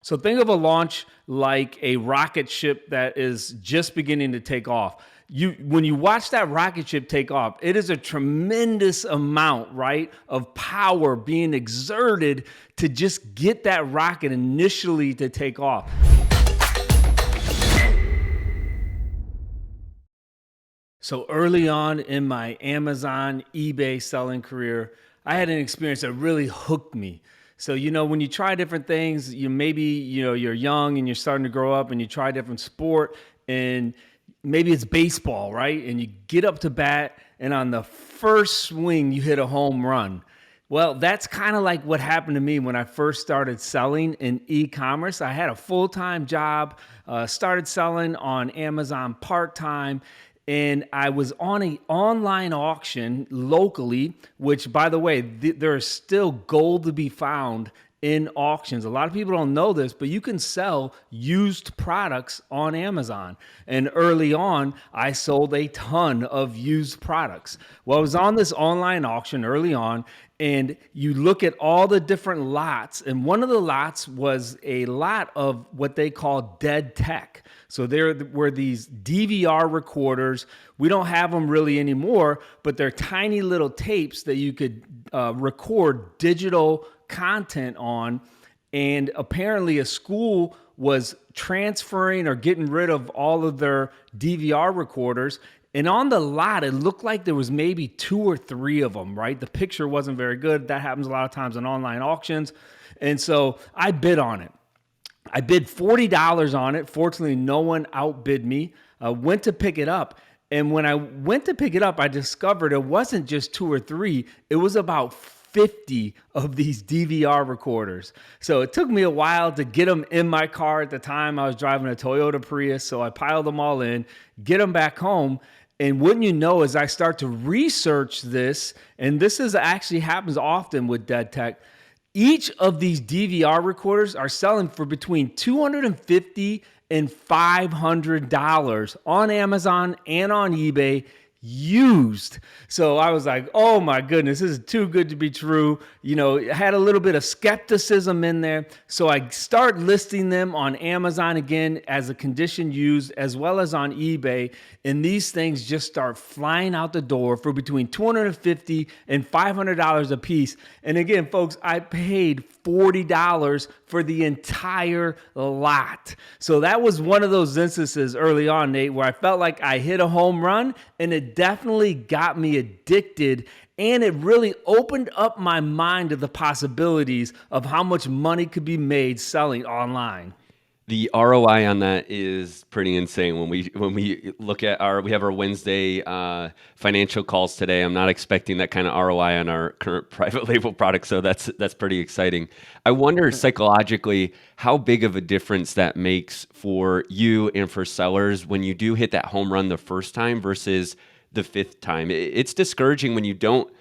So think of a launch like a rocket ship that is just beginning to take off. When you watch that rocket ship take off, it is a tremendous amount, right, of power being exerted to just get that rocket initially to take off. So early on in my Amazon, eBay selling career, I had an experience that really hooked me. So, when you try different things, you're young and you're starting to grow up and you try different sport and maybe it's baseball, right? And you get up to bat and on the first swing, you hit a home run. Well, that's kind of like what happened to me when I first started selling in e-commerce. I had a full-time job, started selling on Amazon part-time, and I was on an online auction locally, which, by the way, there is still gold to be found in auctions. A lot of people don't know this, but you can sell used products on Amazon. And early on, I sold a ton of used products. Well, I was on this online auction early on, and you look at all the different lots, and one of the lots was a lot of what they call dead tech. So there were these DVR recorders. We don't have them really anymore, but they're tiny little tapes that you could record digital content on. And apparently a school was transferring or getting rid of all of their DVR recorders. And on the lot, it looked like there was maybe 2 or 3 of them, right? The picture wasn't very good. That happens a lot of times in online auctions. And so I bid on it. I bid $40 on it. Fortunately, no one outbid me. I went to pick it up. And when I went to pick it up, I discovered it wasn't just 2 or 3. It was about 50 of these DVR recorders. So it took me a while to get them in my car. At the time, I was driving a Toyota Prius. So I piled them all in, get them back home. And wouldn't you know, as I start to research this, and this is actually happens often with dead tech, each of these DVR recorders are selling for between $250 and $500 on Amazon and on eBay used. So I was like, oh my goodness, this is too good to be true. I had a little bit of skepticism in there. So I start listing them on Amazon again as a condition used, as well as on eBay. And these things just start flying out the door for between $250 and $500 a piece. And again, folks, I paid $40 for the entire lot. So that was one of those instances early on, Nate, where I felt like I hit a home run, and it definitely got me addicted. And it really opened up my mind to the possibilities of how much money could be made selling online. The ROI on that is pretty insane. When we look at we have our Wednesday financial calls today. I'm not expecting that kind of ROI on our current private label product, so that's pretty exciting. I wonder psychologically how big of a difference that makes for you and for sellers when you do hit that home run the first time versus the fifth time. It's discouraging when you don't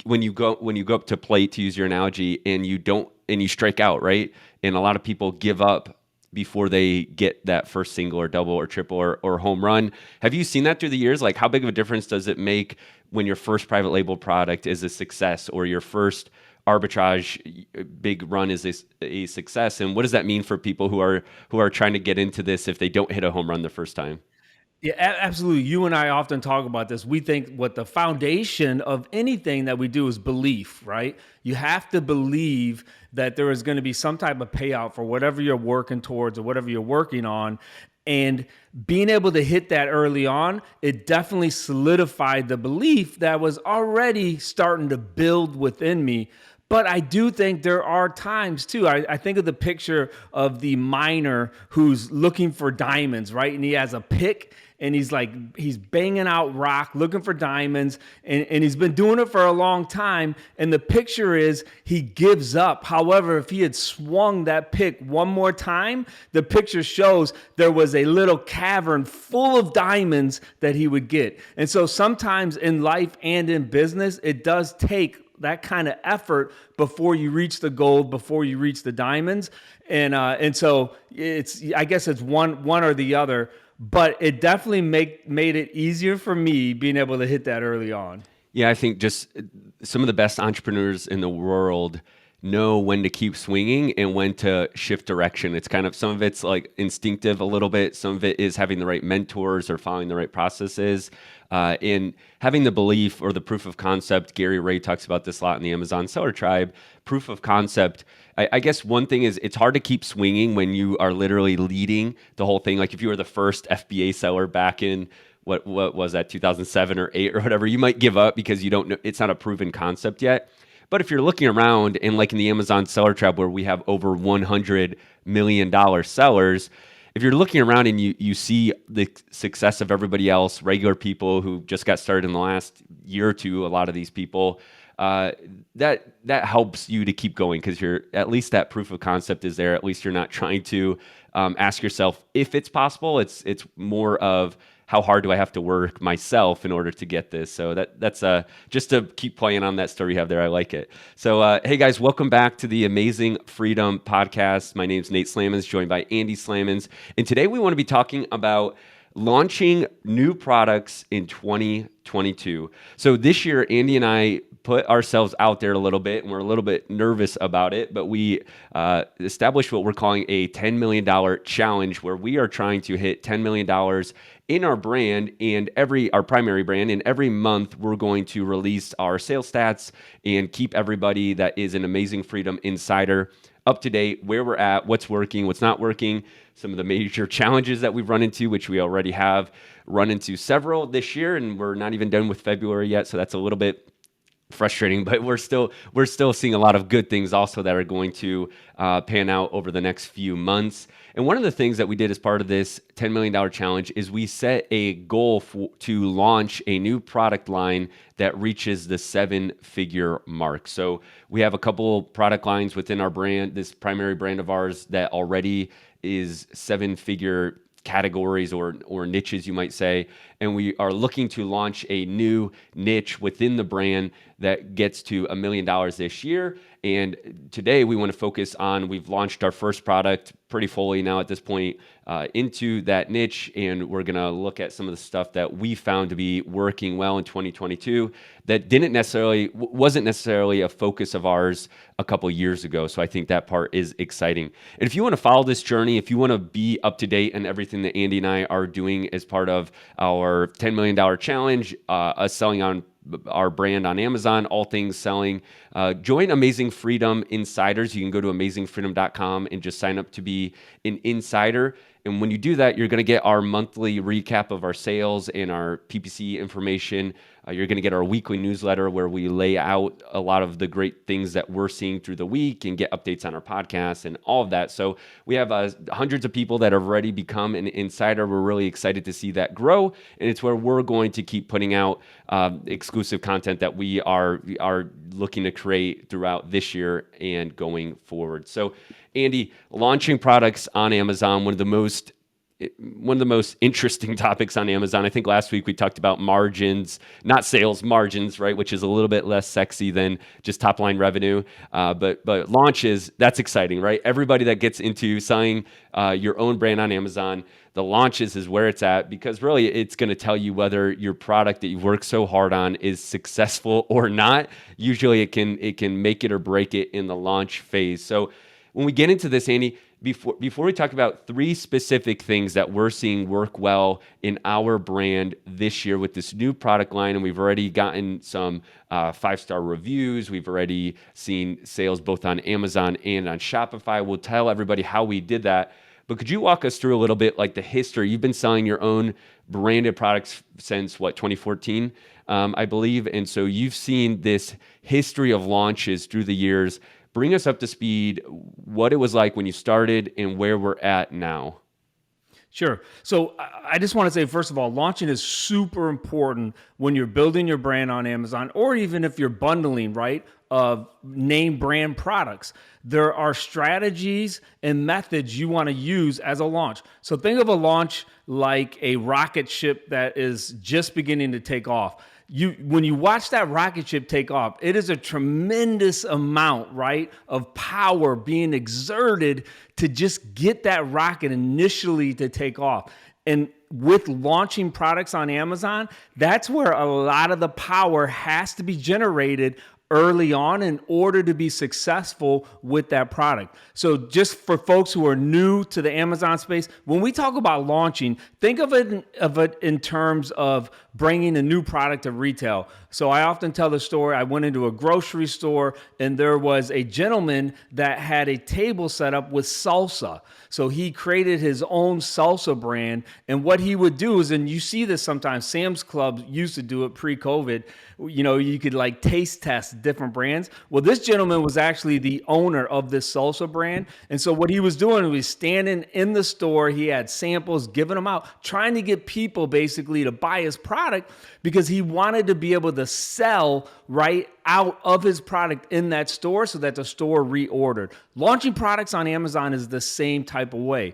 when you go up to plate, to use your analogy, and you strike out, right? And a lot of people give up before they get that first single or double or triple or home run. Have you seen that through the years? Like, how big of a difference does it make when your first private label product is a success, or your first arbitrage big run is a success? And what does that mean for people who are trying to get into this if they don't hit a home run the first time? Yeah, absolutely. You and I often talk about this. We think what the foundation of anything that we do is belief, right? You have to believe that there is going to be some type of payout for whatever you're working towards or whatever you're working on. And being able to hit that early on, it definitely solidified the belief that was already starting to build within me. But I do think there are times too. I think of the picture of the miner who's looking for diamonds, right? And he has a pick and he's banging out rock looking for diamonds, and he's been doing it for a long time. And the picture is he gives up. However, if he had swung that pick one more time, the picture shows there was a little cavern full of diamonds that he would get. And so sometimes in life and in business, it does take that kind of effort before you reach the gold, before you reach the diamonds. And so I guess it's one or the other, but it definitely made it easier for me being able to hit that early on. Yeah, I think just some of the best entrepreneurs in the world know when to keep swinging and when to shift direction. It's kind of, some of it's like instinctive a little bit. Some of it is having the right mentors or following the right processes. And having the belief or the proof of concept. Gary Ray talks about this a lot in the Amazon Seller Tribe. Proof of concept. I guess one thing is it's hard to keep swinging when you are literally leading the whole thing. Like if you were the first FBA seller back in what was that, 2007 or 8 or whatever, you might give up because you don't know, it's not a proven concept yet. But if you're looking around, and like in the Amazon Seller Tribe where we have over $100 million sellers, if you're looking around and you see the success of everybody else, regular people who just got started in the last year or two, a lot of these people, that helps you to keep going because you're, at least that proof of concept is there. At least you're not trying to ask yourself if it's possible. It's more of how hard do I have to work myself in order to get this. So that's just to keep playing on that story you have there. I like it. So hey guys, welcome back to the Amazing Freedom Podcast. My name's Nate Slamans, joined by Andy Slamans, and today we want to be talking about launching new products in 2022. So this year, Andy and I put ourselves out there a little bit, and we're a little bit nervous about it, but we established what we're calling a $10 million challenge, where we are trying to hit $10 million in our brand and our primary brand. And every month we're going to release our sales stats and keep everybody that is an Amazing Freedom Insider up to date, where we're at, what's working, what's not working, some of the major challenges that we've run into, which we already have run into several this year, and we're not even done with February yet. So that's a little bit frustrating, but we're still seeing a lot of good things also that are going to pan out over the next few months. And one of the things that we did as part of this $10 million challenge is we set a goal to launch a new product line that reaches the 7-figure mark. So we have a couple product lines within our brand, this primary brand of ours, that already is 7-figure categories or niches, you might say. And we are looking to launch a new niche within the brand that gets to $1 million this year. And today we want to focus on, we've launched our first product pretty fully now at this point into that niche. And we're going to look at some of the stuff that we found to be working well in 2022 that wasn't necessarily a focus of ours a couple years ago. So I think that part is exciting. And if you want to follow this journey, if you want to be up to date on everything that Andy and I are doing as part of our $10 million challenge, us selling on our brand on Amazon, all things selling, join Amazing Freedom Insiders. You can go to amazingfreedom.com and just sign up to be an insider. And when you do that, you're going to get our monthly recap of our sales and our PPC information. You're going to get our weekly newsletter where we lay out a lot of the great things that we're seeing through the week and get updates on our podcast and all of that. So we have hundreds of people that have already become an insider. We're really excited to see that grow. And it's where we're going to keep putting out exclusive content that we are looking to create throughout this year and going forward. So Andy, launching products on Amazon, one of the most interesting topics on Amazon. I think last week we talked about margins, not sales, margins, right? Which is a little bit less sexy than just top line revenue. But launches, that's exciting, right? Everybody that gets into selling your own brand on Amazon, the launches is where it's at, because really it's going to tell you whether your product that you've worked so hard on is successful or not. Usually it can make it or break it in the launch phase. So when we get into this, Andy, before we talk about 3 specific things that we're seeing work well in our brand this year with this new product line, and we've already gotten some 5-star reviews. We've already seen sales both on Amazon and on Shopify. We'll tell everybody how we did that. But could you walk us through a little bit, like the history? You've been selling your own branded products since 2014, I believe. And so you've seen this history of launches through the years. Bring us up to speed, what it was like when you started and where we're at now. Sure. So I just want to say, first of all, launching is super important when you're building your brand on Amazon, or even if you're bundling, right, of name brand products. There are strategies and methods you want to use as a launch. So think of a launch like a rocket ship that is just beginning to take off. When you watch that rocket ship take off, it is a tremendous amount, right, of power being exerted to just get that rocket initially to take off. And with launching products on Amazon, that's where a lot of the power has to be generated early on in order to be successful with that product. So just for folks who are new to the Amazon space, when we talk about launching, think of it in terms of bringing a new product to retail. So I often tell the story. I went into a grocery store and there was a gentleman that had a table set up with salsa. So he created his own salsa brand. And what he would do is, and you see this sometimes, Sam's Club used to do it pre-COVID. You could like taste test different brands. Well, this gentleman was actually the owner of this salsa brand. And so what he was doing was standing in the store. He had samples, giving them out, trying to get people basically to buy his product because he wanted to be able to sell right out of his product in that store so that the store reordered. Launching products on Amazon is the same type of way.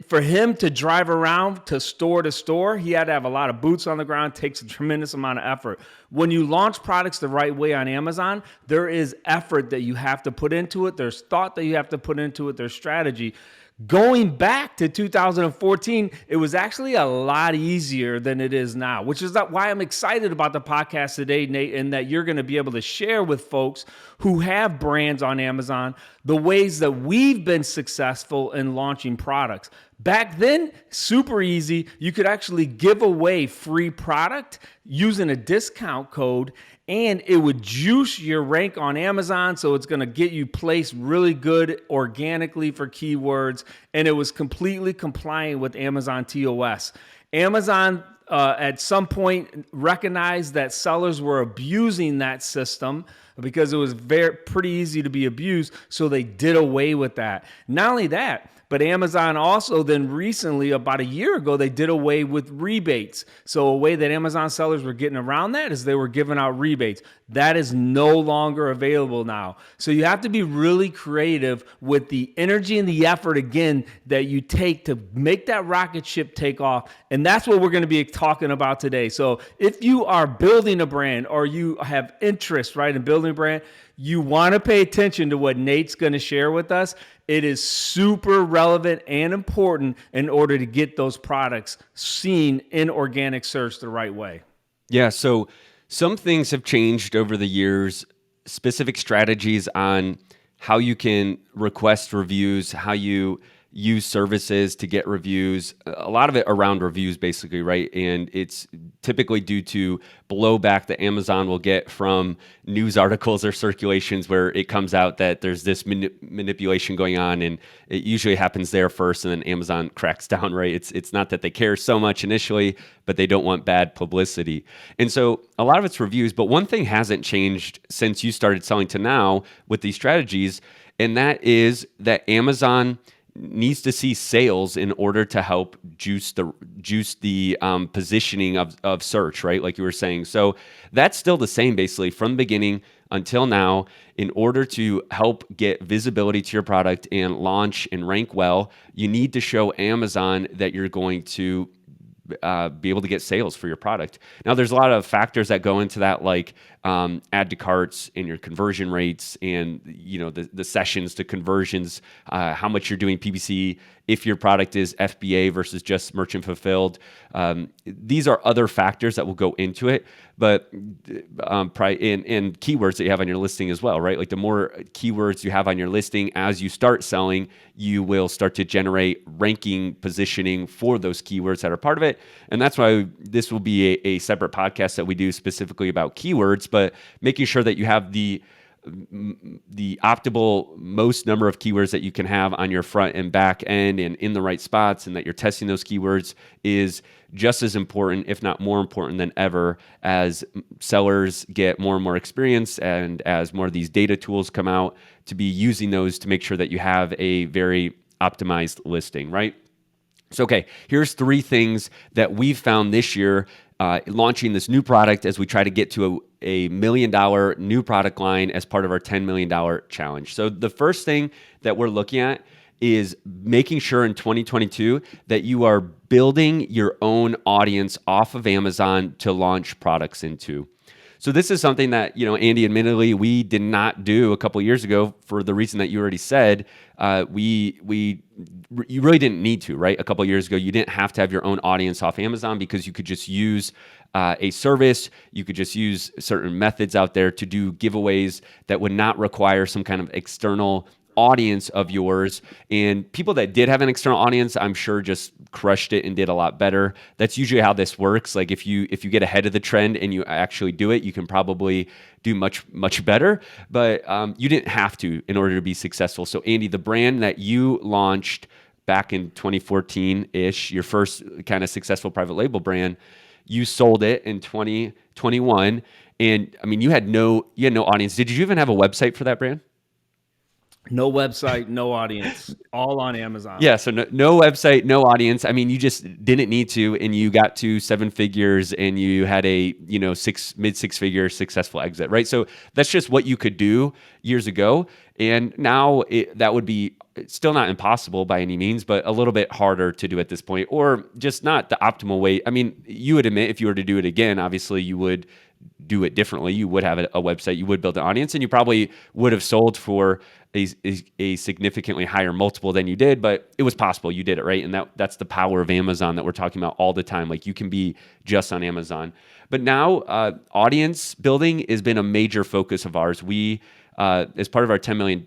For him to drive around to store, he had to have a lot of boots on the ground. Takes a tremendous amount of effort. When you launch products the right way on Amazon, there is effort that you have to put into it. There's thought that you have to put into it. There's strategy. Going back to 2014, it was actually a lot easier than it is now, which is why I'm excited about the podcast today, Nate, and that you're going to be able to share with folks who have brands on Amazon the ways that we've been successful in launching products. Back then, super easy. You could actually give away free product using a discount code, and it would juice your rank on Amazon. So it's going to get you placed really good organically for keywords. And it was completely compliant with Amazon TOS. Amazon at some point recognized that sellers were abusing that system because it was pretty easy to be abused. So they did away with that. Not only that, but Amazon also then recently, about a year ago, they did away with rebates. So a way that Amazon sellers were getting around that is they were giving out rebates. That is no longer available now. So you have to be really creative with the energy and the effort, again, that you take to make that rocket ship take off. And that's what we're going to be talking about today. So if you are building a brand or you have interest, right, in building a brand, you want to pay attention to what Nate's going to share with us. It is super relevant and important in order to get those products seen in organic search the right way. Yeah, so some things have changed over the years, specific strategies on how you can request reviews, how you use services to get reviews, a lot of it around reviews basically, right? And it's typically due to blowback that Amazon will get from news articles or circulations where it comes out that there's this manipulation going on, and it usually happens there first and then Amazon cracks down, right? It's not that they care so much initially, but they don't want bad publicity. And so a lot of it's reviews, but one thing hasn't changed since you started selling to now with these strategies, and that is that Amazon needs to see sales in order to help juice the positioning of search, right? Like you were saying. So that's still the same basically from the beginning until now. In order to help get visibility to your product and launch and rank well, you need to show Amazon that you're going to be able to get sales for your product. Now, there's a lot of factors that go into that, like add to carts and your conversion rates, and the sessions to conversions, how much you're doing PPC, if your product is FBA versus just merchant fulfilled. These are other factors that will go into it, but and keywords that you have on your listing as well, right? Like the more keywords you have on your listing as you start selling, you will start to generate ranking positioning for those keywords that are part of it. And that's why this will be a separate podcast that we do specifically about keywords, but making sure that you have the optimal most number of keywords that you can have on your front and back end and in the right spots, and that you're testing those keywords is just as important, if not more important than ever, as sellers get more and more experience and as more of these data tools come out, to be using those to make sure that you have a very optimized listing, right? So, okay, here's 3 things that we've found this year launching this new product as we try to get to a $1 million new product line as part of our $10 million challenge. So the first thing that we're looking at is making sure in 2022 that you are building your own audience off of Amazon to launch products into. So this is something that, Andy, admittedly, we did not do a couple of years ago for the reason that you already said. You really didn't need to, right? A couple of years ago, you didn't have to have your own audience off Amazon because you could just use a service. You could just use certain methods out there to do giveaways that would not require some kind of external audience of yours. And people that did have an external audience, I'm sure just crushed it and did a lot better. That's usually how this works. Like if you get ahead of the trend and you actually do it, you can probably do much better. But you didn't have to in order to be successful. So Andy, the brand that you launched back in 2014-ish, your first kind of successful private label brand, you sold it in 2021. And I mean, you had no audience. Did you even have a website for that brand? No website, no audience, all on Amazon. Yeah, so no website, no audience. I mean, you just didn't need to, and you got to seven figures, and you had a mid six figure successful exit, right? So that's just what you could do years ago, and now that would be still not impossible by any means, but a little bit harder to do at this point, or just not the optimal way. I mean, you would admit if you were to do it again, obviously you would do it differently. You would have a website, you would build an audience, and you probably would have sold for a significantly higher multiple than you did, but it was possible. You did it, right? And that's the power of Amazon that we're talking about all the time. Like you can be just on Amazon. But now audience building has been a major focus of ours. We, as part of our $10 million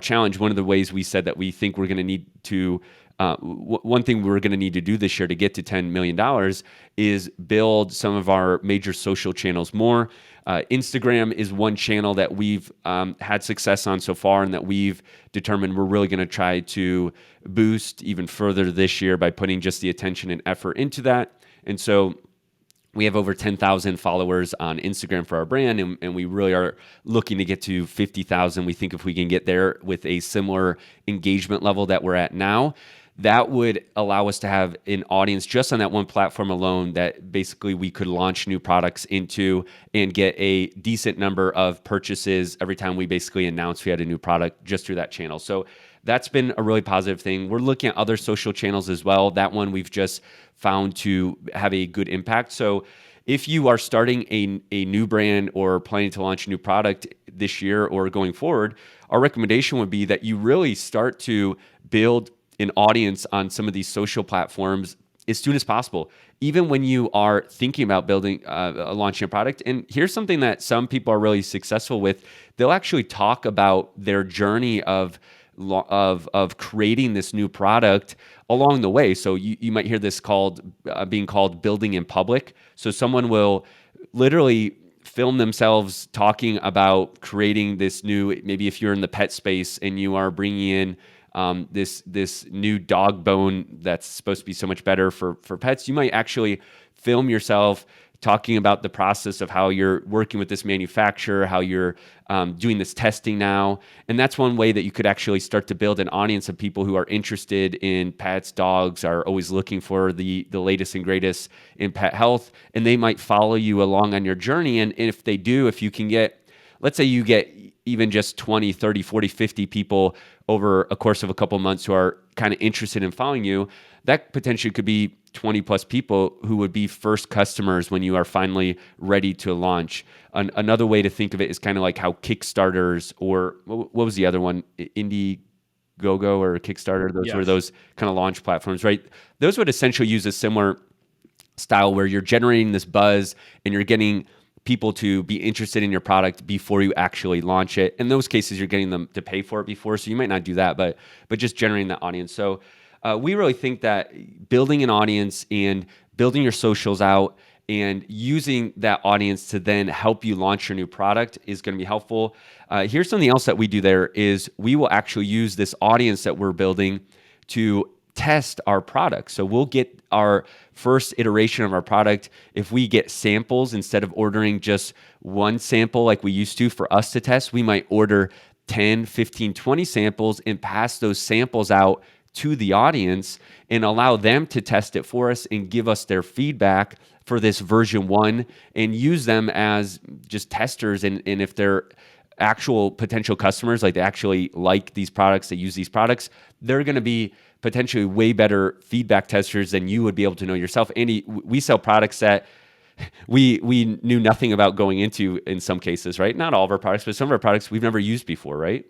challenge, one of the ways we said that we think we're going to need to one thing we're going to need to do this year to get to $10 million is build some of our major social channels more. Instagram is one channel that we've had success on so far and that we've determined we're really going to try to boost even further this year by putting just the attention and effort into that. And so we have over 10,000 followers on Instagram for our brand, and we really are looking to get to 50,000. We think if we can get there with a similar engagement level that we're at now, that would allow us to have an audience just on that one platform alone that basically we could launch new products into and get a decent number of purchases every time we basically announce we had a new product just through that channel. So that's been a really positive thing. We're looking at other social channels as well. That one we've just found to have a good impact. So if you are starting a new brand or planning to launch a new product this year or going forward, our recommendation would be that you really start to build an audience on some of these social platforms as soon as possible, even when you are thinking about building, launching a product. And here's something that some people are really successful with. They'll actually talk about their journey of creating this new product along the way. So you might hear this being called building in public. So someone will literally film themselves talking about creating this new, maybe if you're in the pet space and you are bringing in this new dog bone that's supposed to be so much better for pets, you might actually film yourself talking about the process of how you're working with this manufacturer, how you're doing this testing now. And that's one way that you could actually start to build an audience of people who are interested in pets, dogs, are always looking for the latest and greatest in pet health. And they might follow you along on your journey. And if they do, if you can get, let's say you get even just 20, 30, 40, 50 people over a course of a couple of months who are kind of interested in following you, that potentially could be 20 plus people who would be first customers when you are finally ready to launch. Another way to think of it is kind of like how Kickstarters, or what was the other one? Indiegogo or Kickstarter, those were those kind of launch platforms, right? Those would essentially use a similar style where you're generating this buzz and you're getting people to be interested in your product before you actually launch it. In those cases, you're getting them to pay for it before, so you might not do that, but just generating that audience. So we really think that building an audience and building your socials out and using that audience to then help you launch your new product is going to be helpful. Here's something else that we do there is we will actually use this audience that we're building to test our product. So we'll get our first iteration of our product. If we get samples, instead of ordering just one sample like we used to for us to test, we might order 10, 15, 20 samples and pass those samples out to the audience and allow them to test it for us and give us their feedback for this version 1 and use them as just testers. And if they're actual potential customers, like they actually like these products, they use these products, they're going to be potentially way better feedback testers than you would be able to know yourself. Andy, we sell products that we knew nothing about going into in some cases, right? Not all of our products, but some of our products we've never used before, right?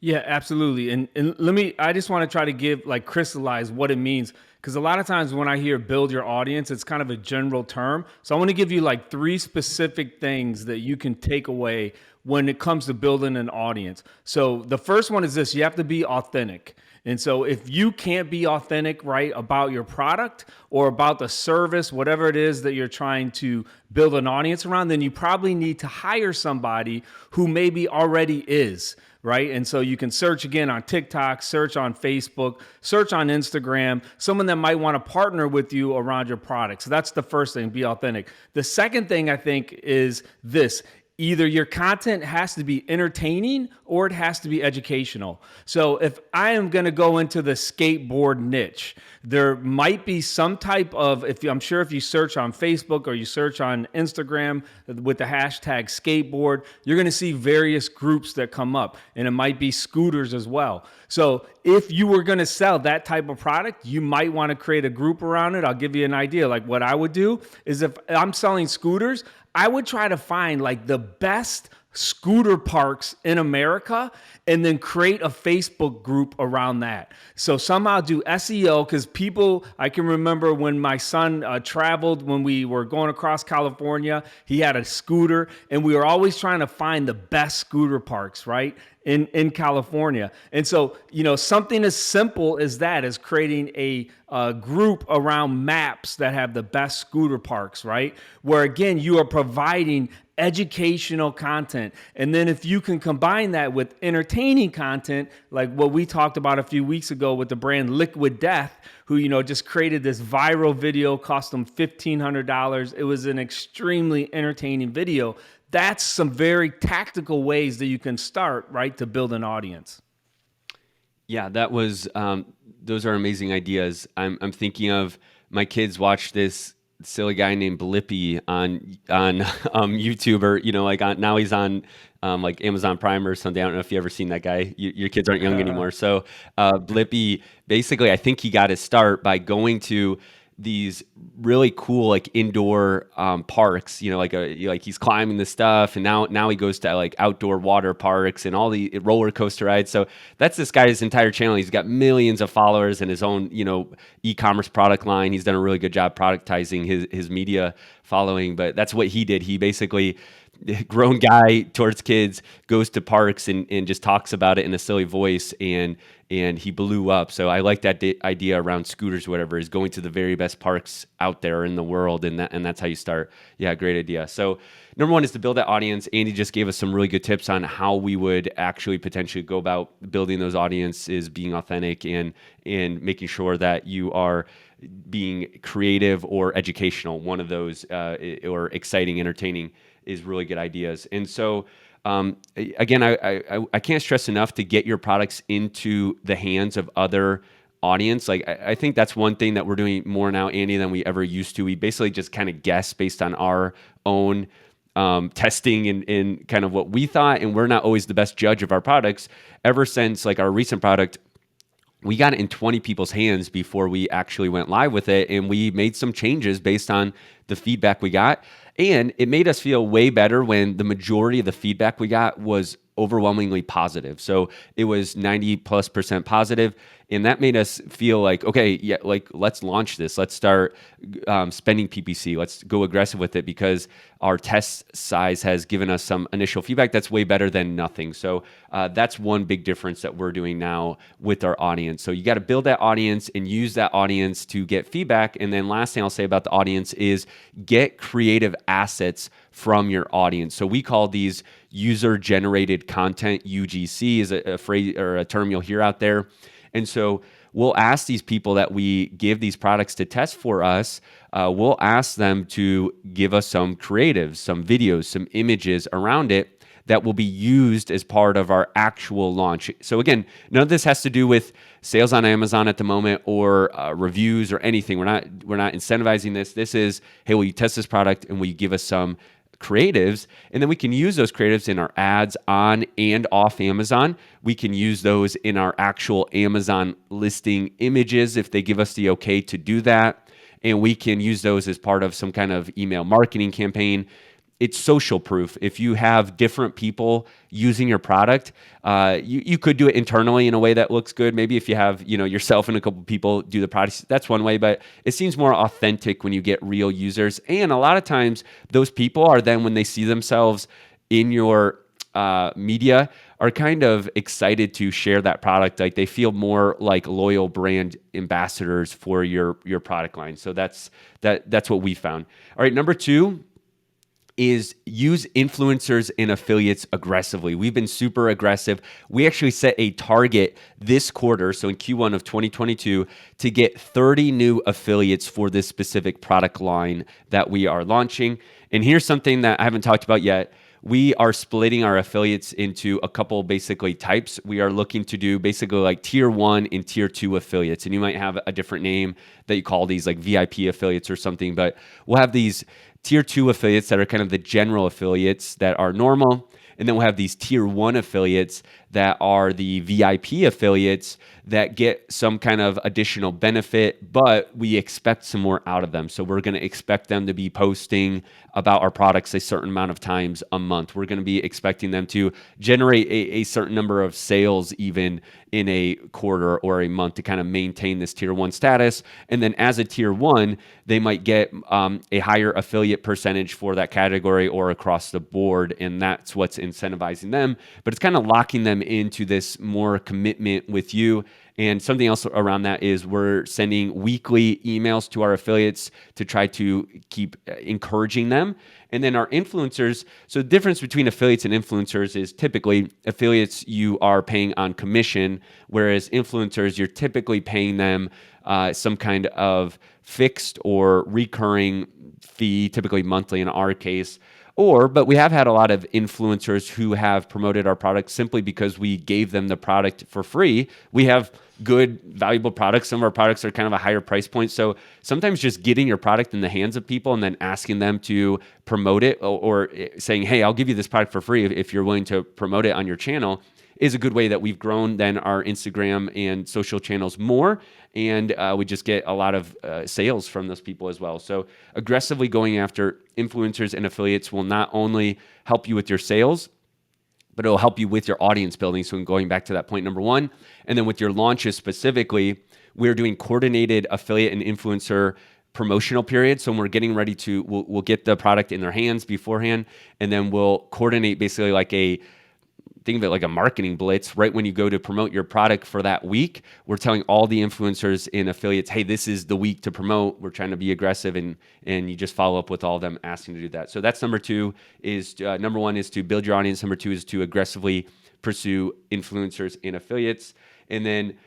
Yeah, absolutely. And let me, I just want to try to give, like, crystallize what it means. Because a lot of times when I hear build your audience, it's kind of a general term. So I want to give you like three specific things that you can take away when it comes to building an audience. So the first one is this: you have to be authentic. And so if you can't be authentic, right, about your product or about the service, whatever it is that you're trying to build an audience around, then you probably need to hire somebody who maybe already is, right? And so you can search again on TikTok, search on Facebook, search on Instagram, someone that might want to partner with you around your product. So that's the first thing: be authentic. The second thing I think is this: either your content has to be entertaining or it has to be educational. So if I am going to go into the skateboard niche, there might be some type of, if I'm sure if you search on Facebook or you search on Instagram with the hashtag skateboard, you're going to see various groups that come up, and it might be scooters as well. So if you were going to sell that type of product, you might want to create a group around it. I'll give you an idea. Like, what I would do is, if I'm selling scooters, I would try to find like the best scooter parks in America and then create a Facebook group around that. So somehow do SEO, because people, I can remember when my son traveled, when we were going across California, he had a scooter and we were always trying to find the best scooter parks, right? In California. And so, something as simple as that is creating a group around maps that have the best scooter parks, right? Where again, you are providing educational content. And then if you can combine that with entertaining content, like what we talked about a few weeks ago with the brand Liquid Death, who, just created this viral video, cost them $1,500. It was an extremely entertaining video. That's some very tactical ways that you can start, right, to build an audience. Yeah, that was those are amazing ideas. I'm thinking of my kids watch this silly guy named Blippy on YouTube, or like now he's on like Amazon Prime or something. I don't know if you ever seen that guy. Your kids aren't young anymore, so Blippy basically, I think he got his start by going to these really cool like indoor parks, like he's climbing the stuff, and now he goes to like outdoor water parks and all the roller coaster rides. So that's this guy's entire channel. He's got millions of followers and his own e-commerce product line. He's done a really good job productizing his media following, but that's what he did. He basically, grown guy towards kids, goes to parks and just talks about it in a silly voice, and he blew up. So I like that idea around scooters, whatever, is going to the very best parks out there in the world, and that's how you start. Yeah, great idea. So number one is to build that audience. Andy just gave us some really good tips on how we would actually potentially go about building those audiences, being authentic, and making sure that you are being creative or educational. One of those, or exciting, entertaining, is really good ideas. And so again, I can't stress enough to get your products into the hands of other audience. Like I think that's one thing that we're doing more now, Andy, than we ever used to. We basically just kind of guess based on our own testing and kind of what we thought, and we're not always the best judge of our products. Ever since like our recent product, we got it in 20 people's hands before we actually went live with it, and we made some changes based on the feedback we got. And it made us feel way better when the majority of the feedback we got was overwhelmingly positive. So it was 90+% positive. And that made us feel like, okay, yeah, like let's launch this. Let's start spending PPC. Let's go aggressive with it, because our test size has given us some initial feedback that's way better than nothing. So that's one big difference that we're doing now with our audience. So you got to build that audience and use that audience to get feedback. And then last thing I'll say about the audience is get creative assets from your audience. So we call these user generated content. UGC is a phrase or a term you'll hear out there. And so we'll ask these people that we give these products to test for us, we'll ask them to give us some creatives, some videos, some images around it that will be used as part of our actual launch. So again, none of this has to do with sales on Amazon at the moment, or reviews or anything. We're not incentivizing this. This is, hey, will you test this product and will you give us some creatives, and then we can use those creatives in our ads on and off Amazon. We can use those in our actual Amazon listing images if they give us the okay to do that. and we can use those as part of some kind of email marketing campaign. It's social proof. If you have different people using your product, you could do it internally in a way that looks good. Maybe if you have, yourself and a couple people do the product, that's one way, but it seems more authentic when you get real users. And a lot of times those people are then, when they see themselves in your media, are kind of excited to share that product. Like, they feel more like loyal brand ambassadors for your product line. So that's what we found. All right, number 2 is use influencers and affiliates aggressively. We've been super aggressive. We actually set a target this quarter, so in Q1 of 2022, to get 30 new affiliates for this specific product line that we are launching. And here's something that I haven't talked about yet. We are splitting our affiliates into a couple basically types. We are looking to do basically like tier 1 and tier 2 affiliates. And you might have a different name that you call these, like VIP affiliates or something, but we'll have these tier 2 affiliates that are kind of the general affiliates that are normal. And then we'll have these tier 1 affiliates that are the VIP affiliates that get some kind of additional benefit, but we expect some more out of them. So we're going to expect them to be posting about our products a certain amount of times a month. We're going to be expecting them to generate a certain number of sales even in a quarter or a month to kind of maintain this tier 1 status. And then as a tier 1, they might get a higher affiliate percentage for that category or across the board. And that's what's incentivizing them. But it's kind of locking them into this more commitment with you. And something else around that is we're sending weekly emails to our affiliates to try to keep encouraging them. And then our influencers, so the difference between affiliates and influencers is typically affiliates you are paying on commission, whereas influencers, you're typically paying them some kind of fixed or recurring fee, typically monthly in our case. But we have had a lot of influencers who have promoted our product simply because we gave them the product for free. We have good, valuable products. Some of our products are kind of a higher price point. So sometimes just getting your product in the hands of people and then asking them to promote it or saying, hey, I'll give you this product for free if you're willing to promote it on your channel, is a good way that we've grown then our Instagram and social channels more. And we just get a lot of sales from those people as well. So aggressively going after influencers and affiliates will not only help you with your sales, but it'll help you with your audience building. So going back to that point number 1, and then with your launches specifically, we're doing coordinated affiliate and influencer promotional period. So when we're getting ready to, we'll get the product in their hands beforehand, and then we'll coordinate basically like think of it like a marketing blitz. Right when you go to promote your product for that week, we're telling all the influencers and affiliates, hey, this is the week to promote. We're trying to be aggressive, and you just follow up with all of them asking to do that. So that's number 2 is, number 1 is to build your audience. Number 2 is to aggressively pursue influencers and affiliates. And then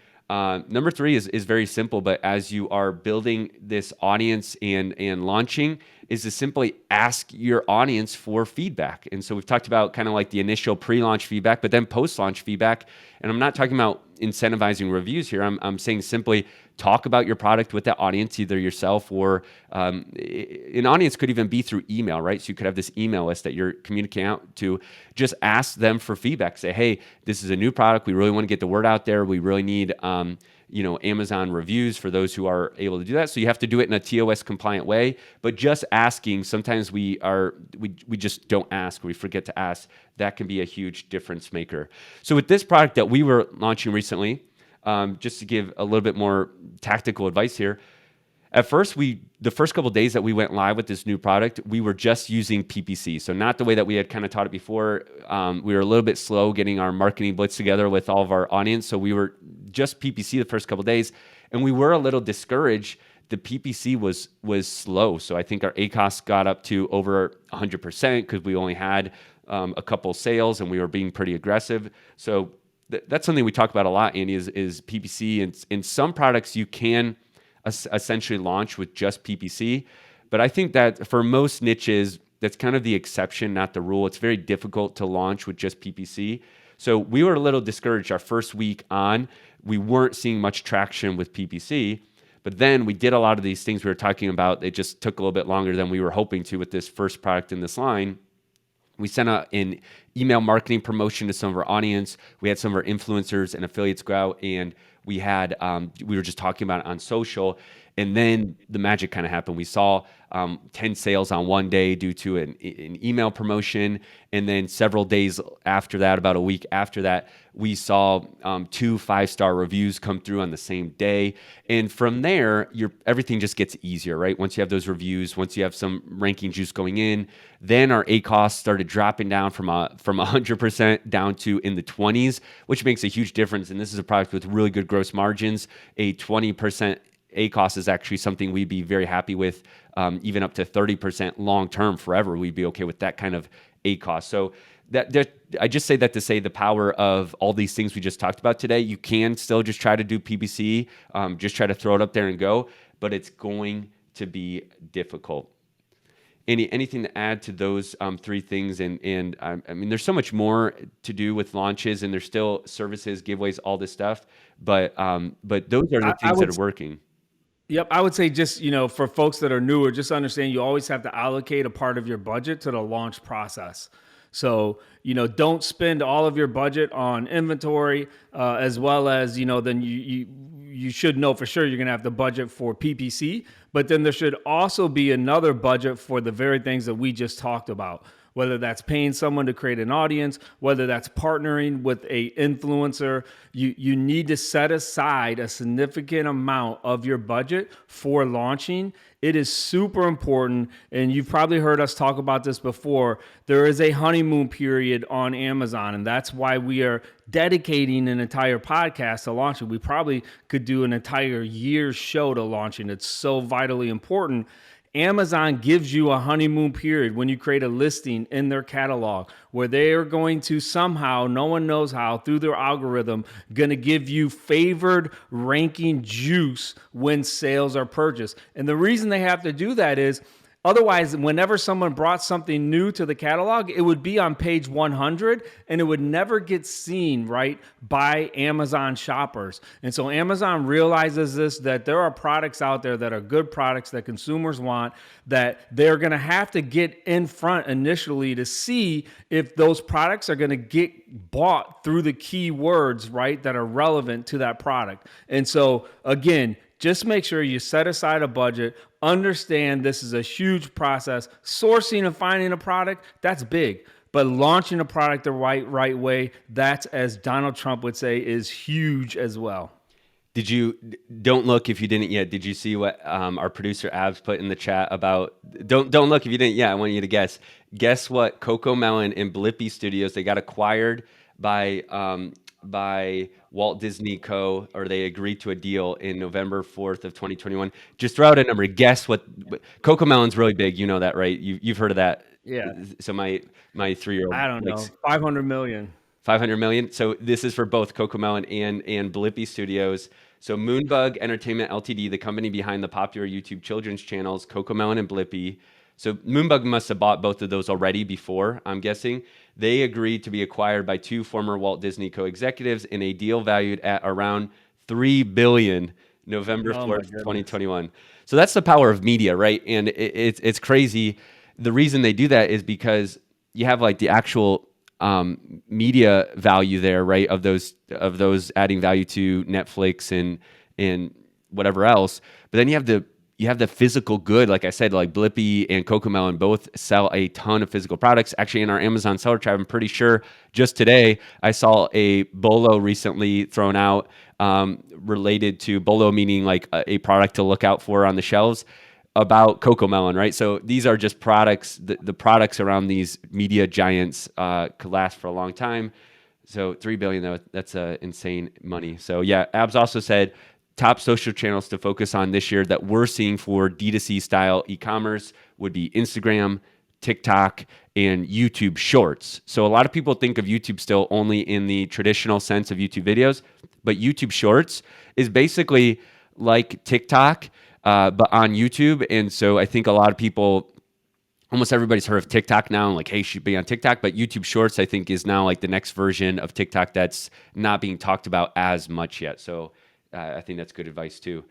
number 3 is very simple, but as you are building this audience and launching, is to simply ask your audience for feedback. And so we've talked about kind of like the initial pre-launch feedback, but then post-launch feedback. And I'm not talking about incentivizing reviews here. I'm saying simply talk about your product with the audience, either yourself or an audience could even be through email, right? So you could have this email list that you're communicating out to. Just ask them for feedback. Say, hey, this is a new product. We really want to get the word out there. We really need Amazon reviews for those who are able to do that. So you have to do it in a TOS compliant way, but just asking, sometimes we just don't ask, we forget to ask. That can be a huge difference maker. So with this product that we were launching recently, just to give a little bit more tactical advice here, at first, the first couple of days that we went live with this new product, we were just using PPC. So not the way that we had kind of taught it before. We were a little bit slow getting our marketing blitz together with all of our audience. So we were just PPC the first couple of days, and we were a little discouraged. The PPC was slow. So I think our ACOS got up to over 100% because we only had a couple sales and we were being pretty aggressive. So that's something we talk about a lot, Andy, is PPC. And in some products, you can essentially launch with just PPC. But I think that for most niches, that's kind of the exception, not the rule. It's very difficult to launch with just PPC. So we were a little discouraged our first week on. We weren't seeing much traction with PPC. But then we did a lot of these things we were talking about. It just took a little bit longer than we were hoping to with this first product in this line. We sent out an email marketing promotion to some of our audience. We had some of our influencers and affiliates go out and We were just talking about it on social, and then the magic kind of happened. We saw 10 sales on one day due to an email promotion. And then several days after that, about a week after that, we saw 2 5-star reviews come through on the same day. And from there, everything just gets easier, right? Once you have those reviews, once you have some ranking juice going in, then our ACoS started dropping down from 100% down to in the 20s, which makes a huge difference. And this is a product with really good gross margins. A 20% ACoS is actually something we'd be very happy with, even up to 30% long term forever. We'd be okay with that kind of ACoS. So I just say that to say the power of all these things we just talked about today. You can still just try to do PPC, just try to throw it up there and go, but it's going to be difficult. Anything to add to those 3 things? And I mean, there's so much more to do with launches, and there's still services, giveaways, all this stuff. But those are the I things that would are working. Yep, I would say just, for folks that are newer, just understand you always have to allocate a part of your budget to the launch process. So, don't spend all of your budget on inventory, as well as, then you should know for sure you're going to have the budget for PPC, but then there should also be another budget for the very things that we just talked about. Whether that's paying someone to create an audience, whether that's partnering with a influencer, you need to set aside a significant amount of your budget for launching. It is super important, and you've probably heard us talk about this before. There is a honeymoon period on Amazon, and that's why we are dedicating an entire podcast to launching. We probably could do an entire year's show to launching. It's so vitally important. Amazon gives you a honeymoon period when you create a listing in their catalog where they are going to somehow, no one knows how, through their algorithm, going to give you favored ranking juice when sales are purchased. And the reason they have to do that is otherwise, whenever someone brought something new to the catalog, it would be on page 100 and it would never get seen, right, by Amazon shoppers. And so Amazon realizes this, that there are products out there that are good products that consumers want, that they're going to have to get in front initially to see if those products are going to get bought through the keywords, right, that are relevant to that product. And so, again, just make sure you set aside a budget. Understand this is a huge process. Sourcing and finding a product, that's big. But launching a product the right way, that's, as Donald Trump would say, is huge as well. Don't look if you didn't yet. Did you see what our producer Abs put in the chat about? Don't look if you didn't yet. I want you to guess. Guess what? Coco Melon and Blippi Studios, they got acquired by Walt Disney Co., or they agreed to a deal in November 4th of 2021. Just throw out a number. Guess what? Coco Melon's really big. You know that, right? You've heard of that. Yeah. So my 3-year-old I don't know. likes 500 million. 500 million. So this is for both Coco Melon and Blippi Studios. So Moonbug Entertainment Ltd., the company behind the popular YouTube children's channels Coco Melon and Blippi. So Moonbug must have bought both of those already before, I'm guessing. They agreed to be acquired by 2 former Walt Disney co-executives in a deal valued at around $3 billion, November 4th, 2021. So that's the power of media, right? And it's crazy. The reason they do that is because you have like the actual media value there, right? Of those adding value to Netflix and whatever else. But then you have the physical good. Like I said, like Blippi and Coco Melon both sell a ton of physical products. Actually, in our Amazon seller tribe, I'm pretty sure just today I saw a bolo recently thrown out related to bolo, meaning like a product to look out for on the shelves, about Coco Melon, right? So these are just products. The products around these media giants could last for a long time. So $3 billion, though, that's insane money. So yeah, Abs also said top social channels to focus on this year that we're seeing for D2C style e-commerce would be Instagram, TikTok, and YouTube Shorts. So a lot of people think of YouTube still only in the traditional sense of YouTube videos, but YouTube Shorts is basically like TikTok, but on YouTube. And so I think a lot of people, almost everybody's heard of TikTok now, and like, hey, you should be on TikTok. But YouTube Shorts, I think, is now like the next version of TikTok that's not being talked about as much yet. So I think that's good advice too.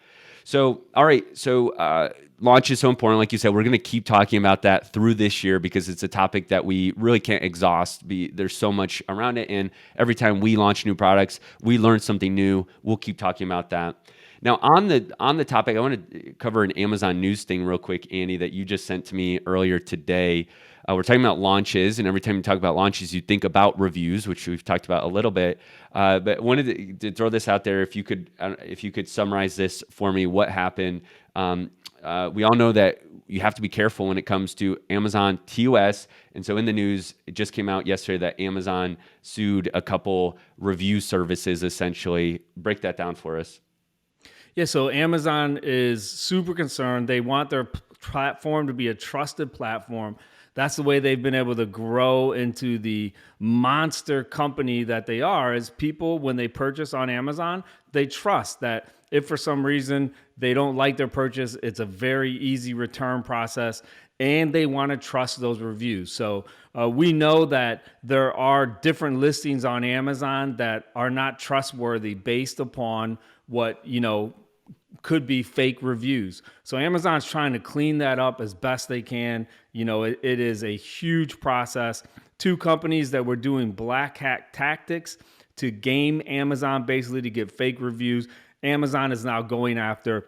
So, all right. So, launch is so important. Like you said, we're going to keep talking about that through this year because it's a topic that we really can't exhaust. There's so much around it. And every time we launch new products, we learn something new. We'll keep talking about that. Now, on the topic, I want to cover an Amazon news thing real quick, Andy, that you just sent to me earlier today. We're talking about launches, and every time you talk about launches, you think about reviews, which we've talked about a little bit. But wanted to throw this out there. If you could summarize this for me, what happened? We all know that you have to be careful when it comes to Amazon TOS. And so in the news, it just came out yesterday that Amazon sued a couple review services. Essentially, break that down for us. Yeah, so Amazon is super concerned. They want their platform to be a trusted platform. That's the way they've been able to grow into the monster company that they are. Is people, when they purchase on Amazon, they trust that if for some reason they don't like their purchase, it's a very easy return process, and they want to trust those reviews. So we know that there are different listings on Amazon that are not trustworthy based upon what, could be fake reviews. So Amazon's trying to clean that up as best they can. It is a huge process. Two companies that were doing black hat tactics to game Amazon, basically to get fake reviews. Amazon is now going after.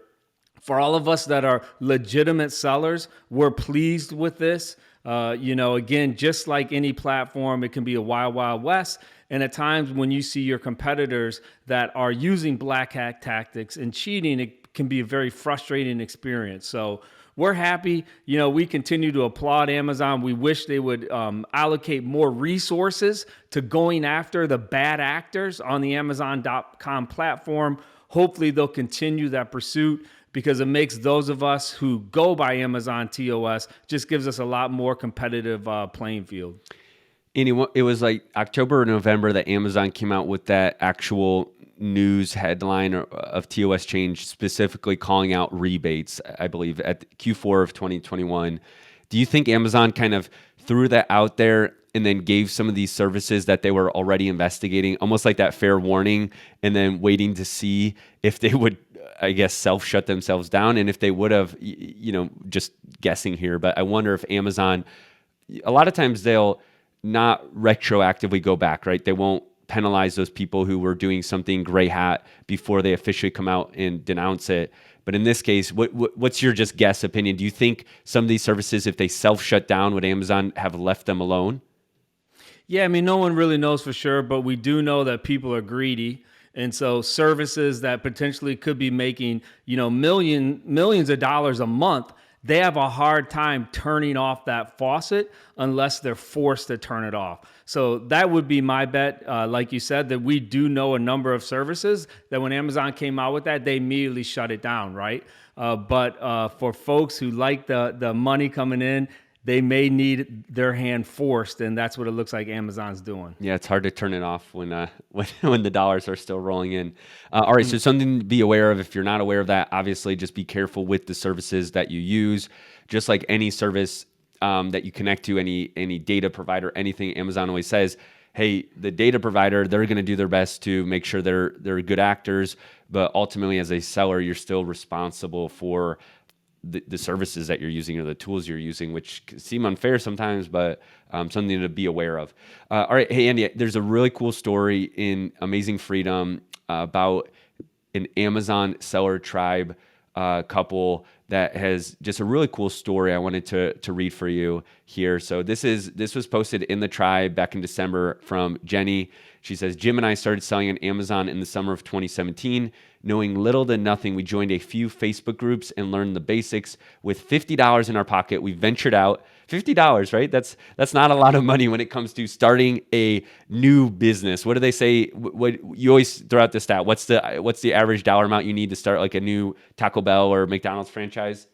For all of us that are legitimate sellers, we're pleased with this. Again, just like any platform, it can be a wild, wild west. And at times when you see your competitors that are using black hat tactics and cheating, it can be a very frustrating experience. So we're happy. We continue to applaud Amazon. We wish they would allocate more resources to going after the bad actors on the Amazon.com platform. Hopefully they'll continue that pursuit, because it makes those of us who go by Amazon TOS, just gives us a lot more competitive playing field. And it was like October or November that Amazon came out with that actual news headline of TOS change, specifically calling out rebates, I believe, at Q4 of 2021. Do you think Amazon kind of threw that out there and then gave some of these services that they were already investigating, almost like that fair warning, and then waiting to see if they would, I guess, self-shut themselves down? And if they would have, just guessing here, but I wonder if Amazon, a lot of times they'll not retroactively go back, right? They won't penalize those people who were doing something gray hat before they officially come out and denounce it. But in this case, what's your just guess opinion? Do you think some of these services, if they self-shut down, would Amazon have left them alone? Yeah, no one really knows for sure, but we do know that people are greedy. And so services that potentially could be making, millions of dollars a month, they have a hard time turning off that faucet unless they're forced to turn it off. So that would be my bet. Like you said, that we do know a number of services that when Amazon came out with that, they immediately shut it down, right? But for folks who like the money coming in, they may need their hand forced, and that's what it looks like Amazon's doing. Yeah, it's hard to turn it off when when the dollars are still rolling in. All right, so something to be aware of. If you're not aware of that, obviously just be careful with the services that you use. Just like any service that you connect to, any data provider, anything, Amazon always says, hey, the data provider, they're going to do their best to make sure they're good actors, but ultimately as a seller, you're still responsible for the services that you're using or the tools you're using, which seem unfair sometimes, but something to be aware of. All right. Hey, Andy, there's a really cool story in Amazing Freedom about an Amazon seller tribe couple that has just a really cool story I wanted to read for you here. So this was posted in the tribe back in December from Jenny. She says, Jim and I started selling on Amazon in the summer of 2017. Knowing little to nothing, we joined a few Facebook groups and learned the basics. With $50 in our pocket, we ventured out. $50, right? That's not a lot of money when it comes to starting a new business. What do they say? What you always throw out the stat? What's the average dollar amount you need to start like a new Taco Bell or McDonald's franchise?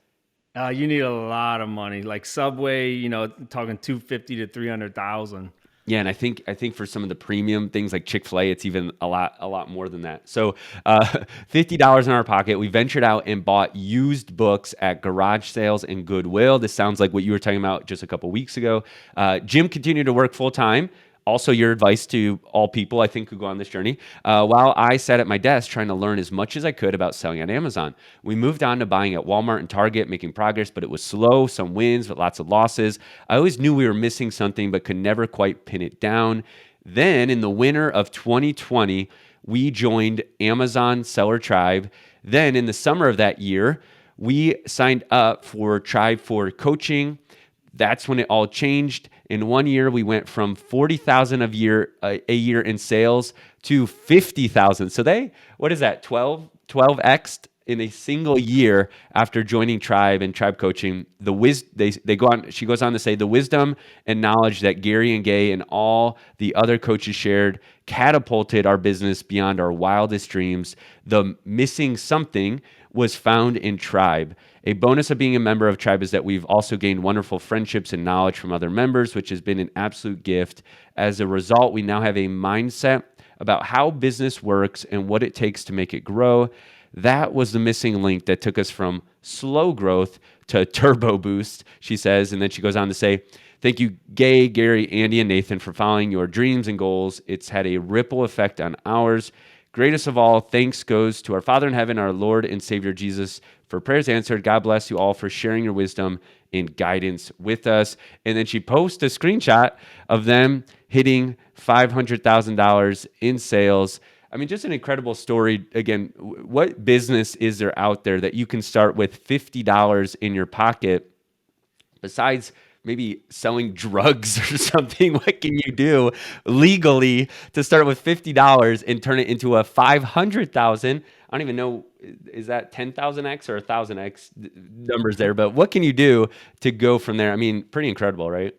You need a lot of money, like Subway. Talking 250 to 300,000. Yeah, and I think for some of the premium things like Chick-fil-A, it's even a lot more than that. So $50 in our pocket. We ventured out and bought used books at garage sales and Goodwill. This sounds like what you were talking about just a couple weeks ago. Jim continued to work full time. Also, your advice to all people, I think, who go on this journey. While I sat at my desk trying to learn as much as I could about selling on Amazon, we moved on to buying at Walmart and Target, making progress, but it was slow, some wins, but lots of losses. I always knew we were missing something, but could never quite pin it down. Then, in the winter of 2020, we joined Amazon Seller Tribe. Then, in the summer of that year, we signed up for Tribe for coaching. That's when it all changed. In 1 year, we went from 40,000 a year in sales to 50,000. So what is that? 12x in a single year after joining Tribe and Tribe coaching. She goes on to say the wisdom and knowledge that Gary and Gay and all the other coaches shared catapulted our business beyond our wildest dreams. The missing something was found in Tribe. A bonus of being a member of Tribe is that we've also gained wonderful friendships and knowledge from other members, which has been an absolute gift. As a result, we now have a mindset about how business works and what it takes to make it grow. That was the missing link that took us from slow growth to turbo boost, she says. And then she goes on to say, thank you, Gay, Gary, Andy, and Nathan for following your dreams and goals. It's had a ripple effect on ours. Greatest of all, thanks goes to our Father in heaven, our Lord and Savior Jesus, for prayers answered. God bless you all for sharing your wisdom and guidance with us. And then she posts a screenshot of them hitting $500,000 in sales. I mean, just an incredible story. Again, what business is there out there that you can start with $50 in your pocket besides maybe selling drugs or something? What can you do legally to start with $50 and turn it into a 500,000? I don't even know, is that 10,000x or 1,000x numbers there? But what can you do to go from there? I mean, pretty incredible, right?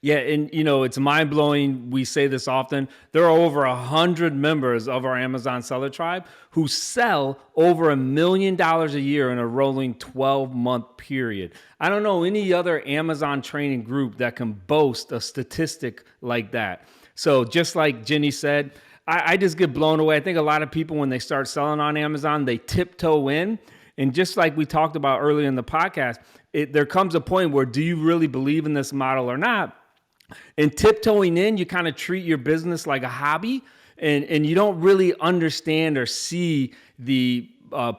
Yeah, and it's mind blowing. We say this often. There are over 100 members of our Amazon Seller Tribe who sell over $1 million a year in a rolling 12-month period. I don't know any other Amazon training group that can boast a statistic like that. So just like Jenny said, I just get blown away. I think a lot of people, when they start selling on Amazon, they tiptoe in. And just like we talked about earlier in the podcast, there comes a point where, do you really believe in this model or not? And tiptoeing in, you kind of treat your business like a hobby, and you don't really understand or see the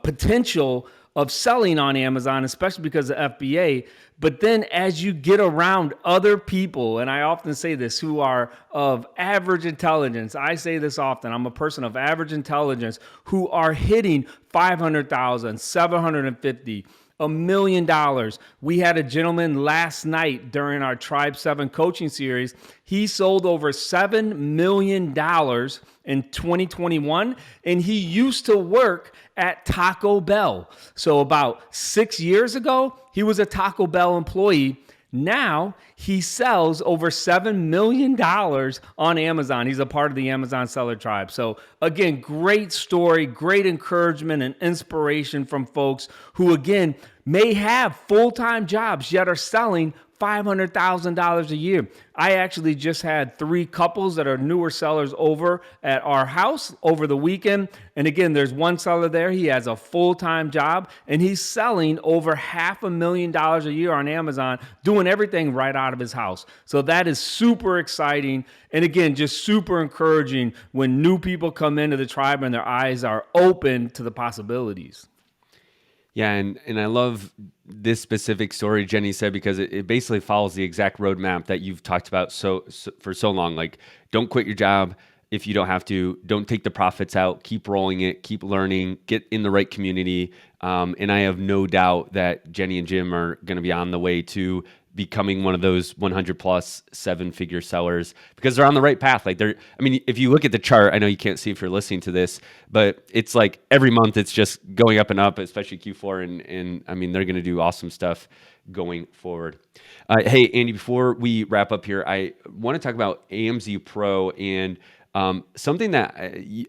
potential of selling on Amazon, especially because of FBA. But then as you get around other people, and I often say this, who are of average intelligence, I say this often, I'm a person of average intelligence, who are hitting 500,000, 750, $1 million. We had a gentleman last night during our Tribe 7 coaching series. He sold over $7 million in 2021, and he used to work at Taco Bell. So about 6 years ago, he was a Taco Bell employee. Now he sells over $7 million on Amazon. He's a part of the Amazon Seller Tribe. So again, great story, great encouragement and inspiration from folks who, again, may have full-time jobs yet are selling $500,000 a year. I actually just had 3 couples that are newer sellers over at our house over the weekend. And again, there's one seller there. He has a full-time job and he's selling over $500,000 a year on Amazon, doing everything right out of his house. So that is super exciting. And again, just super encouraging when new people come into the tribe and their eyes are open to the possibilities. Yeah, and I love this specific story Jenny said, because it basically follows the exact roadmap that you've talked about for so long. Like, don't quit your job if you don't have to. Don't take the profits out. Keep rolling it. Keep learning. Get in the right community. And I have no doubt that Jenny and Jim are going to be on the way to becoming one of those 100 plus 7-figure sellers, because they're on the right path. Like, I mean, if you look at the chart, I know you can't see if you're listening to this, but it's like every month it's just going up and up, especially Q4. And I mean, they're going to do awesome stuff going forward. Hey, Andy, before we wrap up here, I want to talk about AMZ Pro and something that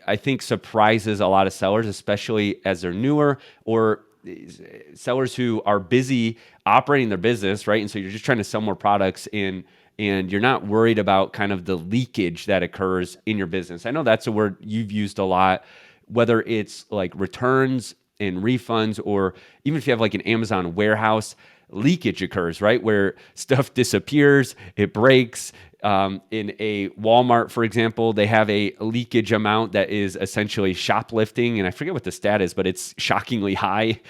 I think surprises a lot of sellers, especially as they're newer or sellers who are busy operating their business, right? And so you're just trying to sell more products and you're not worried about kind of the leakage that occurs in your business. I know that's a word you've used a lot, whether it's like returns and refunds, or even if you have like an Amazon warehouse, leakage occurs, right? Where stuff disappears, it breaks, In a Walmart, for example, they have a leakage amount that is essentially shoplifting, and I forget what the stat is, but it's shockingly high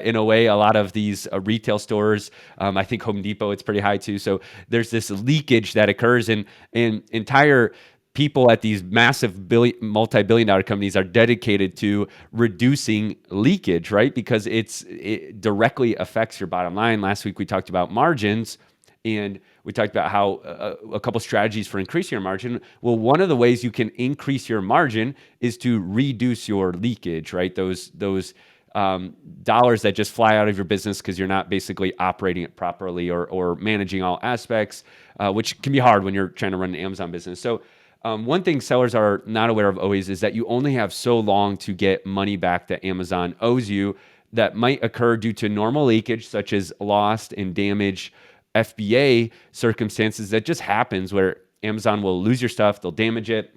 in a way. A lot of these retail stores, I think Home Depot, it's pretty high too. So there's this leakage that occurs, and entire people at these massive multi-billion-dollar companies are dedicated to reducing leakage, right? Because it directly affects your bottom line. Last week we talked about margins, and we talked about how a couple strategies for increasing your margin. Well, one of the ways you can increase your margin is to reduce your leakage, right? Those dollars that just fly out of your business because you're not basically operating it properly or managing all aspects, which can be hard when you're trying to run an Amazon business. So one thing sellers are not aware of always is that you only have so long to get money back that Amazon owes you that might occur due to normal leakage, such as lost and damaged FBA circumstances. That just happens where Amazon will lose your stuff, they'll damage it.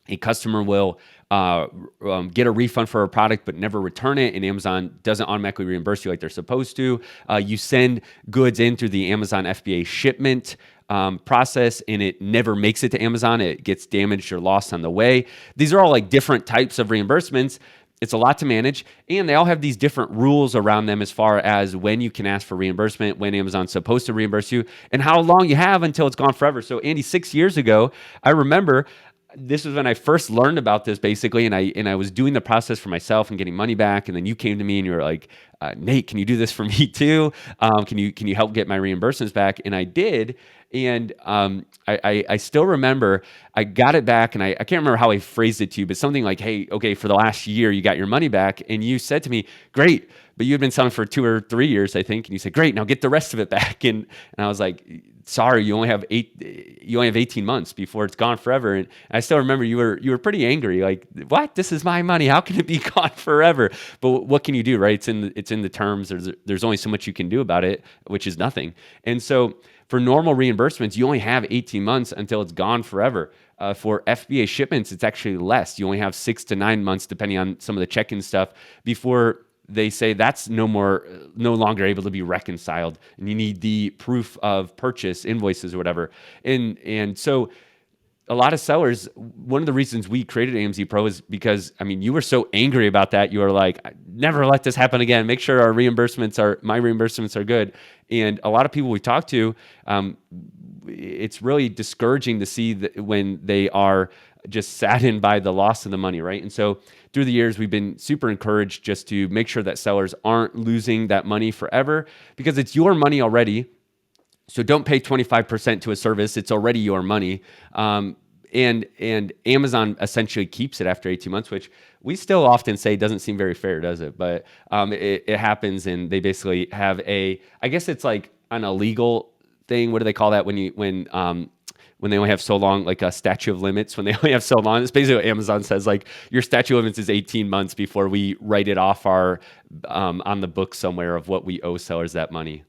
A customer will get a refund for a product but never return it, and Amazon doesn't automatically reimburse you like they're supposed to. You send goods in through the Amazon FBA shipment process, and it never makes it to Amazon. It gets damaged or lost on the way. These are all like different types of reimbursements. It's a lot to manage, and they all have these different rules around them as far as when you can ask for reimbursement, when Amazon's supposed to reimburse you, and how long you have until it's gone forever. So Andy, 6 years ago, I remember this was when I first learned about this basically, and I was doing the process for myself and getting money back, and then you came to me and you were like, Nate, can you do this for me too? Can you help get my reimbursements back? And I did. And I still remember I got it back, and I can't remember how I phrased it to you, but something like, hey, okay, for the last year, you got your money back. And you said to me, great, but you had been selling for 2 or 3 years, I think. And you said, great, now get the rest of it back. And I was like, sorry, you only have 18 months before it's gone forever. And I still remember you were pretty angry, like, what? This is my money. How can it be gone forever? But what can you do, right? It's in the terms. There's only so much you can do about it, which is nothing. And so for normal reimbursements, you only have 18 months until it's gone forever. For FBA shipments, it's actually less. You only have 6 to 9 months, depending on some of the check-in stuff, before they say that's no longer able to be reconciled, and you need the proof of purchase invoices or whatever. And so a lot of sellers, one of the reasons we created AMZ Pro is because, I mean, you were so angry about that. You were like, never let this happen again. Make sure my reimbursements are good. And a lot of people we talk to, it's really discouraging to see that when they are just saddened by the loss of the money, right? And so through the years, we've been super encouraged just to make sure that sellers aren't losing that money forever, because it's your money already. So don't pay 25% to a service. It's already your money. And Amazon essentially keeps it after 18 months, which we still often say doesn't seem very fair, does it? But it happens, and they basically have I guess it's like an illegal thing. What do they call that when they only have so long, like a statute of limits, when they only have so long? It's basically what Amazon says, like, your statute of limits is 18 months before we write it off our on the book somewhere of what we owe sellers that money.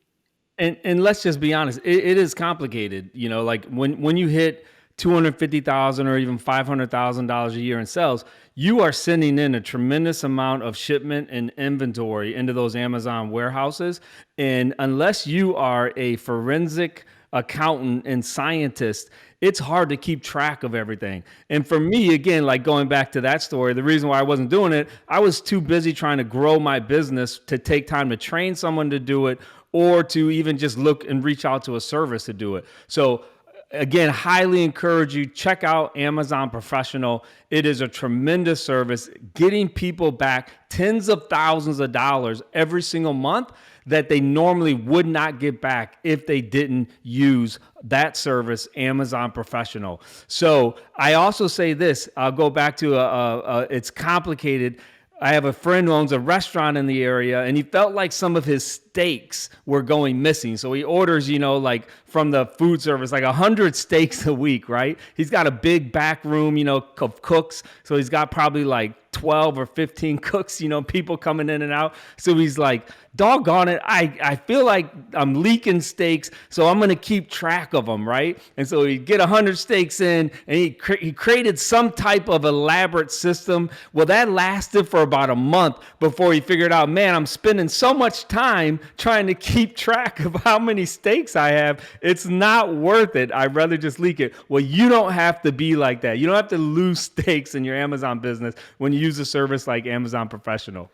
And let's just be honest, it is complicated. You know, like when you hit $250,000 or even $500,000 a year in sales, you are sending in a tremendous amount of shipment and inventory into those Amazon warehouses. And unless you are a forensic accountant and scientist, it's hard to keep track of everything. And for me, again, like going back to that story, the reason why I wasn't doing it, I was too busy trying to grow my business to take time to train someone to do it, or to even just look and reach out to a service to do it. So again, highly encourage you, check out Amazon Professional. It is a tremendous service, getting people back tens of thousands of dollars every single month that they normally would not get back if they didn't use that service, Amazon Professional. So I also say this, I'll go back to it's complicated. I have a friend who owns a restaurant in the area, and he felt like some of his steaks were going missing. So he orders, like from the food service, like 100 steaks a week, right? He's got a big back room, of cooks. So he's got probably like 12 or 15 cooks, people coming in and out. So he's like, doggone it, I feel like I'm leaking steaks, so I'm going to keep track of them, right? And so he'd get 100 steaks in, and he created some type of elaborate system. Well, that lasted for about a month before he figured out, man, I'm spending so much time trying to keep track of how many steaks I have. It's not worth it. I'd rather just leak it. Well, you don't have to be like that. You don't have to lose steaks in your Amazon business when you use a service like Amazon Professional.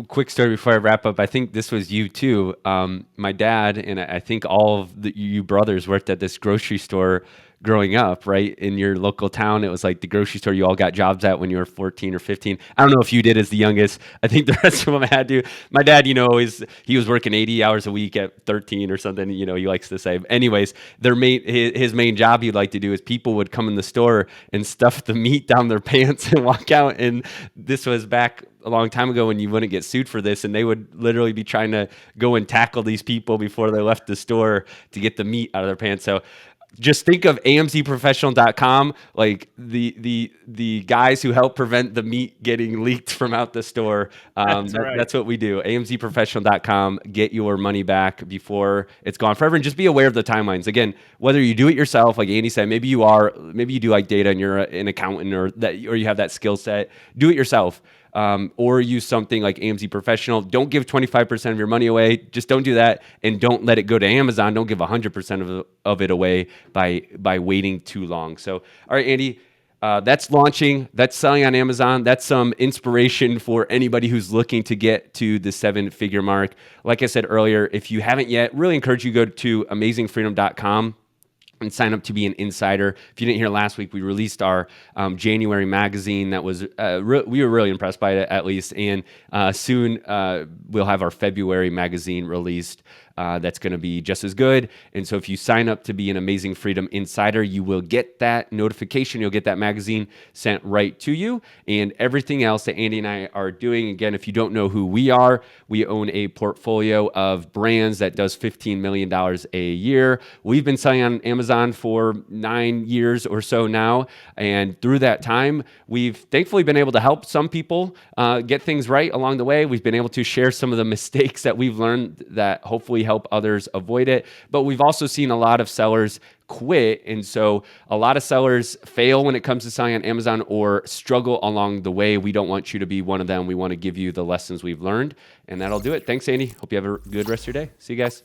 Quick story before I wrap up. I think this was you too. My dad and I think all of you brothers worked at this grocery store growing up, right? In your local town. It was like the grocery store you all got jobs at when you were 14 or 15. I don't know if you did as the youngest. I think the rest of them had to. My dad, he was working 80 hours a week at 13 or something, he likes to say. Anyways, his main job he'd like to do is people would come in the store and stuff the meat down their pants and walk out. And this was back a long time ago when you wouldn't get sued for this, and they would literally be trying to go and tackle these people before they left the store to get the meat out of their pants. So just think of AMZProfessional.com, like the guys who help prevent the meat getting leaked from out the store. That's what we do. AMZProfessional.com. Get your money back before it's gone forever, and just be aware of the timelines. Again, whether you do it yourself, like Andy said, maybe you do like data and you're an accountant or you have that skill set. Do it yourself. Or use something like AMZ Professional. Don't give 25% of your money away. Just don't do that, and don't let it go to Amazon. Don't give 100% of it away by waiting too long. So, all right, Andy, that's launching. That's selling on Amazon. That's some inspiration for anybody who's looking to get to the 7-figure mark. Like I said earlier, if you haven't yet, really encourage you to go to amazingfreedom.com and sign up to be an insider. If you didn't hear last week, we released our January magazine. That was we were really impressed by it, at least. And soon we'll have our February magazine released. That's going to be just as good. And so if you sign up to be an Amazing Freedom Insider, you will get that notification. You'll get that magazine sent right to you. And everything else that Andy and I are doing, again, if you don't know who we are, we own a portfolio of brands that does $15 million a year. We've been selling on Amazon for 9 years or so now. And through that time, we've thankfully been able to help some people get things right along the way. We've been able to share some of the mistakes that we've learned that hopefully help others avoid it. But we've also seen a lot of sellers quit. And so a lot of sellers fail when it comes to selling on Amazon or struggle along the way. We don't want you to be one of them. We want to give you the lessons we've learned, and that'll do it. Thanks, Andy. Hope you have a good rest of your day. See you guys.